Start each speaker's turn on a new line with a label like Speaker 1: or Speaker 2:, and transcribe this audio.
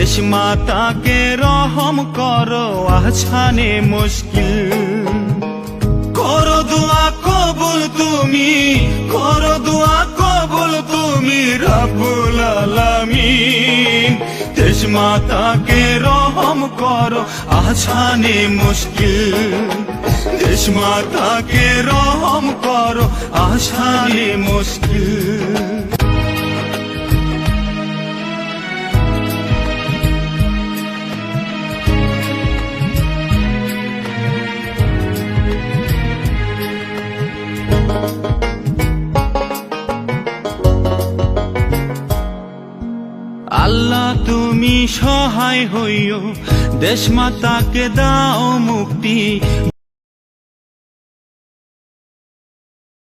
Speaker 1: দেশ মাতাকে রহম করো আহসানে মুশকিল। করো দোয়া কবুল তুমি, করো দোয়া কবুল তুমি রব্বুল আলামিন। দেশ মাতাকে রহম করো আহসানে মুশকিল, দেশ মাতাকে রহম করো আহসানে মুশকিল। আল্লাহ তুমি সহায় হইও, দেশ মাতাকে দাও মুক্তি।